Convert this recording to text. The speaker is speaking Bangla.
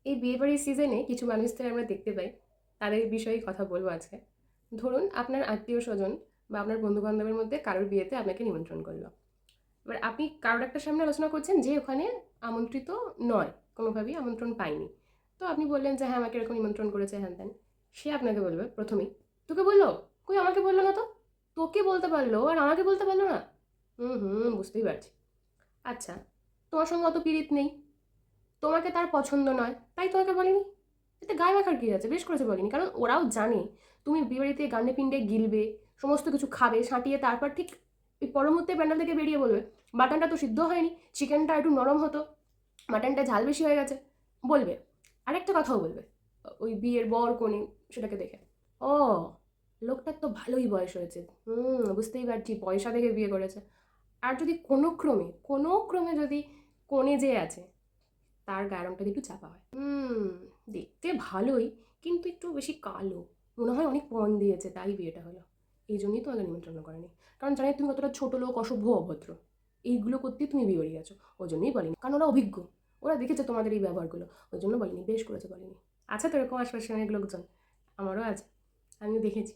এই বিয়েবাড়ির সিজনে কিছু মানুষদের আমরা দেখতে পাই, তাদের বিষয়েই কথা বলবো আজকে। ধরুন আপনার আত্মীয়-স্বজন বা আপনার বন্ধু-বান্ধবের মধ্যে কারোর বিয়েতে আপনাকে নিমন্ত্রণ করলো। এবার আপনি কারোর একটা সামনে আলোচনা করছেন যে ওখানে আমন্ত্রিত নয়, কোনোভাবেই আমন্ত্রণ পায়নি। তো আপনি বললেন যে হ্যাঁ, আমাকে এরকম নিমন্ত্রণ করেছে হ্যান-ত্যান। সে আপনাকে বলবে ১ম এই, "তোকে বললো? কই আমাকে বলল না তো? তোকে বলতে পারলো আর আমাকে বলতে পারলো না?" বুঝতেই পারছি। আচ্ছা, তোমার সঙ্গে অত পীড়িত নেই। তোমাকে তার পছন্দ নয়, তাই তোমাকে বলেনি। এতে গায়ে মাখার কী আছে? বেশ করেছে বলেনি। কারণ ওরাও জানে তুমি বিয়েবাড়িতে গান্ডে পিণ্ডে গিলবে, সমস্ত কিছু খাবে, সাঁটিয়ে তারপর ঠিক ওই পর মুহূর্তে প্যান্ডেল থেকে বেরিয়ে বলবে, "মাটনটা তো সিদ্ধ হয়নি, চিকেনটা একটু নরম হতো, মাটনটা ঝাল বেশি হয়ে গেছে।" বলবে। আরেকটা কথাও বলবে, ওই বিয়ের বর কনে সেটাকে দেখে, "ও! লোকটার তো ভালোই বয়স হয়েছে। বুঝতেই পারছি পয়সা দেখে বিয়ে করেছে।" আর যদি কোনো ক্রমে যদি কনে যে আছে তার গায়ের রংটা একটু চাপা হয়। দেখতে ভালোই, কিন্তু একটু বেশি কালো। মনে হয় অনেক পণ দিয়েছে, তাই বিয়েটা হলো। এই জন্যই তোমাকে নিমন্ত্রণ করেনি। কারণ জানে তুমি কতটা ছোট লোক, অসভ্য, অভদ্র। এইগুলো করতেই তুমি বিয়ে বাড়ি গেছো। ওই জন্যই বলেনি। কারণ ওরা অভিজ্ঞ। ওরা দেখেছে তোমাদের এই ব্যবহারগুলো। ওই জন্য বলেনি। বেশ করেছে বলেনি। আছে তো এরকম আশপাশে অনেক লোকজন। আমারও আছে। আমিও দেখেছি।